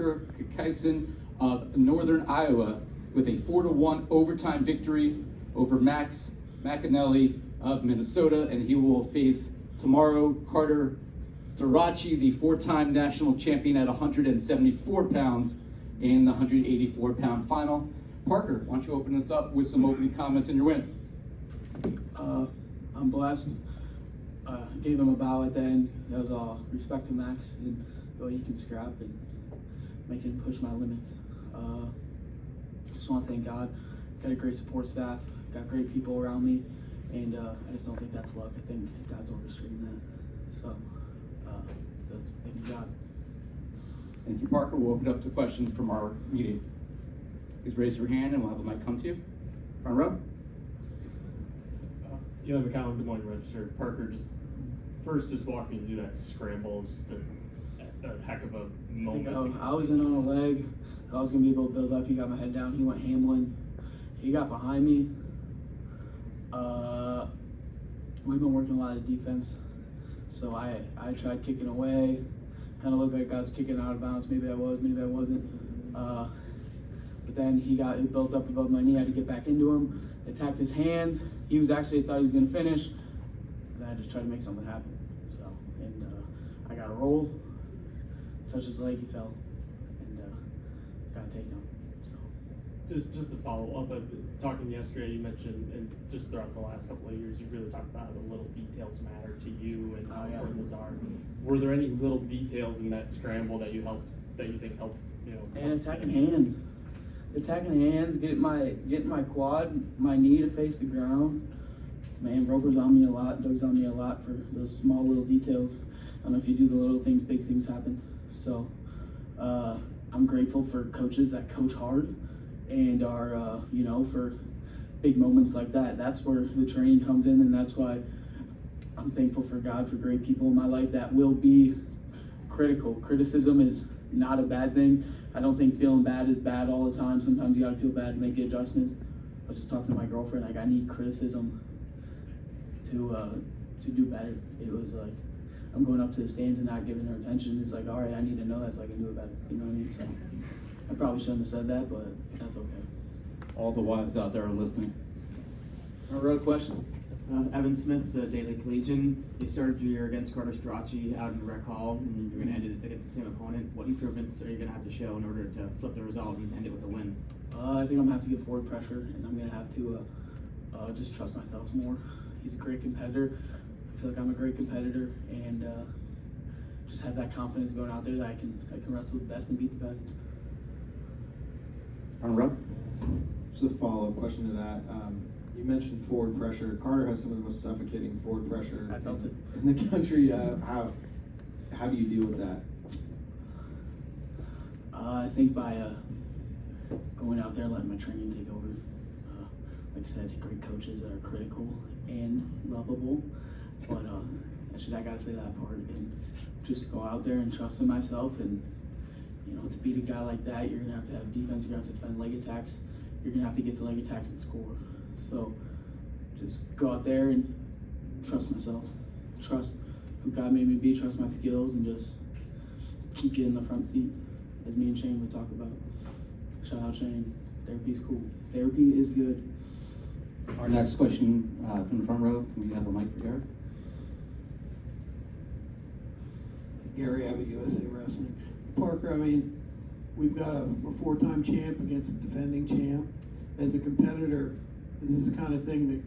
Parker Keckeisen of Northern Iowa with a 4-1 overtime victory over Max McAnally of Minnesota, and he will face tomorrow Carter Starachi, the 4-time national champion at 174 pounds in the 184-pound final. Parker, why don't you open us up with some opening comments in your win? I'm blessed. Gave him a bow at the end. That was all respect to Max and the way he can scrap and make him push my limits. Just want to thank God. Got a great support staff, got great people around me, and I just don't think that's luck. I think God's orchestrating that. So, thank you, God. Thank you, Parker. We'll open it up to questions from our meeting. Please raise your hand and we'll have a mic come to you. Front row. McCallum, good morning, Register. Parker, just walk me through that scramble, just a heck of a moment. I was in on a leg. I was going to be able to build up. He got my head down. He went Hamlin. He got behind me. We've been working a lot of defense. So I tried kicking away. Kind of looked like I was kicking out of bounds. Maybe I was, maybe I wasn't. But then he built up above my knee. I had to get back into him. Attacked his hands. He was actually thought he was going to finish. And I just tried to make something happen. So, and I got a roll. Touched his leg, he fell, and got a takedown. So. Just to follow up, talking yesterday, you mentioned, and just throughout the last couple of years, you really talked about how the little details matter to you and how important those are. Were there any little details in that scramble that you think helped? And attacking hands, getting my quad, my knee to face the ground. Man, Roper's on me a lot. Doug's on me a lot for those small little details. I don't know if you do the little things, big things happen. So I'm grateful for coaches that coach hard and are, for big moments like that. That's where the training comes in, and that's why I'm thankful for God for great people in my life that will be critical. Criticism is not a bad thing. I don't think feeling bad is bad all the time. Sometimes you gotta feel bad to make adjustments. I was just talking to my girlfriend, like I need criticism to do better. It was like, I'm going up to the stands and not giving her attention. It's like, all right, I need to know that so I can do it better. You know what I mean? So I probably shouldn't have said that, but that's okay. All the wives out there are listening. I wrote a question. Evan Smith, the Daily Collegian. You started your year against Carter Starachi out in the rec hall, and you're going to end it against the same opponent. What improvements are you going to have to show in order to flip the result and end it with a win? I think I'm going to have to get forward pressure, and I'm going to have to just trust myself more. He's a great competitor. I feel like I'm a great competitor, and just have that confidence going out there that I can wrestle the best and beat the best. Front row. Just a follow-up question to that. You mentioned forward pressure. Carter has some of the most suffocating forward pressure I felt it in the country. How do you deal with that? I think by going out there and letting my training take over. Like I said, great coaches that are critical and lovable. But I gotta say that part, and just go out there and trust in myself. And to beat a guy like that, you're gonna have to have defense. You're gonna have to defend leg attacks. You're gonna have to get to leg attacks and score. So just go out there and trust myself. Trust who God made me to be. Trust my skills, and just keep getting the front seat, as me and Shane would talk about. Shout out Shane. Therapy's cool. Therapy is good. Our next question from the front row. Can we have a mic for Gary? Gary Abbott, USA Wrestling. Parker, we've got a 4-time champ against a defending champ. As a competitor, is this the kind of thing that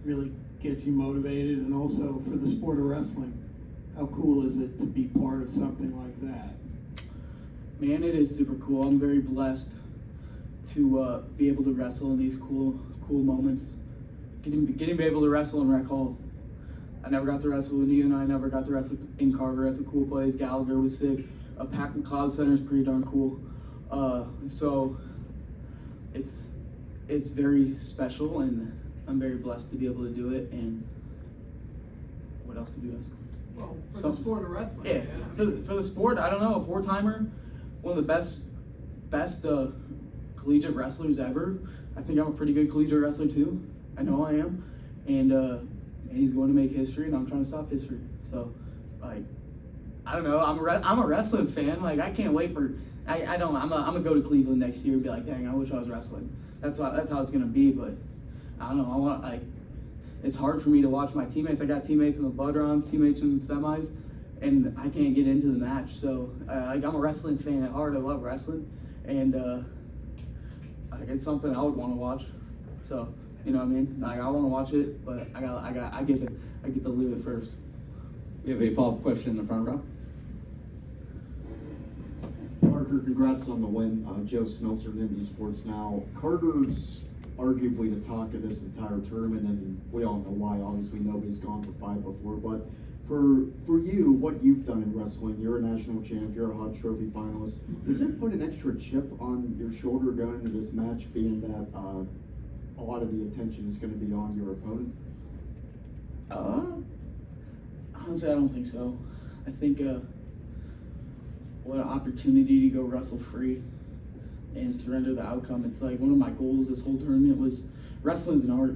really gets you motivated? And also for the sport of wrestling, how cool is it to be part of something like that? Man, it is super cool. I'm very blessed to be able to wrestle in these cool moments. Getting to be able to wrestle in Rec Hall. I never got to wrestle with you, and I never got to wrestle in Carver. That's a cool place. Gallagher was sick. Pack McLeod Center is pretty darn cool. So it's very special, and I'm very blessed to be able to do it. And what else did you ask? Well, for the sport of wrestling. Yeah, for the sport, I don't know, a 4-timer, one of the best collegiate wrestlers ever. I think I'm a pretty good collegiate wrestler too. I know I am, and he's going to make history, and I'm trying to stop history. So, I don't know. I'm a wrestling fan. I can't wait for I don't. I'm gonna go to Cleveland next year and be like, dang, I wish I was wrestling. That's how it's gonna be. But I don't know. I want like. It's hard for me to watch my teammates. I got teammates in the blood rounds, teammates in the semis, and I can't get into the match. So like, I'm a wrestling fan at heart. I love wrestling, and like, it's something I would want to watch. So you know what I mean? Like, I want to watch it, but I get to live it first. We have a follow-up question in the front row. Parker, congrats on the win. Joe Smeltzer in Indy Sports Now. Carter's arguably the talk of this entire tournament, and we all know why. Obviously, nobody's gone for 5 before, but for you, what you've done in wrestling, you're a national champ, you're a Hot Trophy finalist. Does it put an extra chip on your shoulder going into this match, being that a lot of the attention is going to be on your opponent? Honestly, I don't think so. I think what an opportunity to go wrestle free and surrender the outcome. It's like one of my goals this whole tournament was wrestling's an art,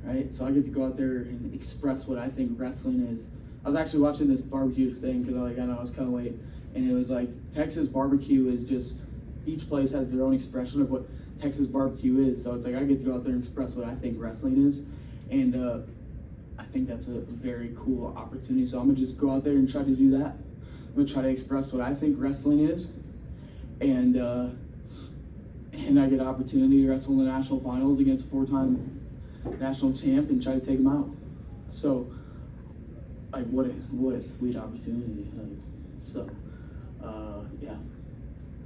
right? So I get to go out there and express what I think wrestling is. I was actually watching this barbecue thing because I know I was kind of late, and it was like Texas barbecue is just, each place has their own expression of what Texas barbecue is. So it's like I get to go out there and express what I think wrestling is, and I think that's a very cool opportunity. So I'm gonna just go out there and try to do that. I'm gonna try to express what I think wrestling is, and I get an opportunity to wrestle in the national finals against a 4-time national champ and try to take him out. So, like, what a sweet opportunity. Like, so, yeah.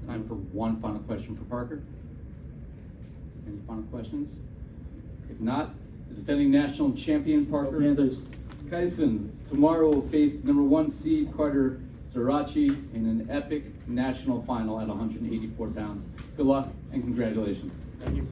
Time for one final question for Parker. Any final questions? If not, the defending national champion, Parker Panthers. Keckeisen, tomorrow will face #1 seed Carter Zarachi in an epic national final at 184 pounds. Good luck and congratulations. Thank you.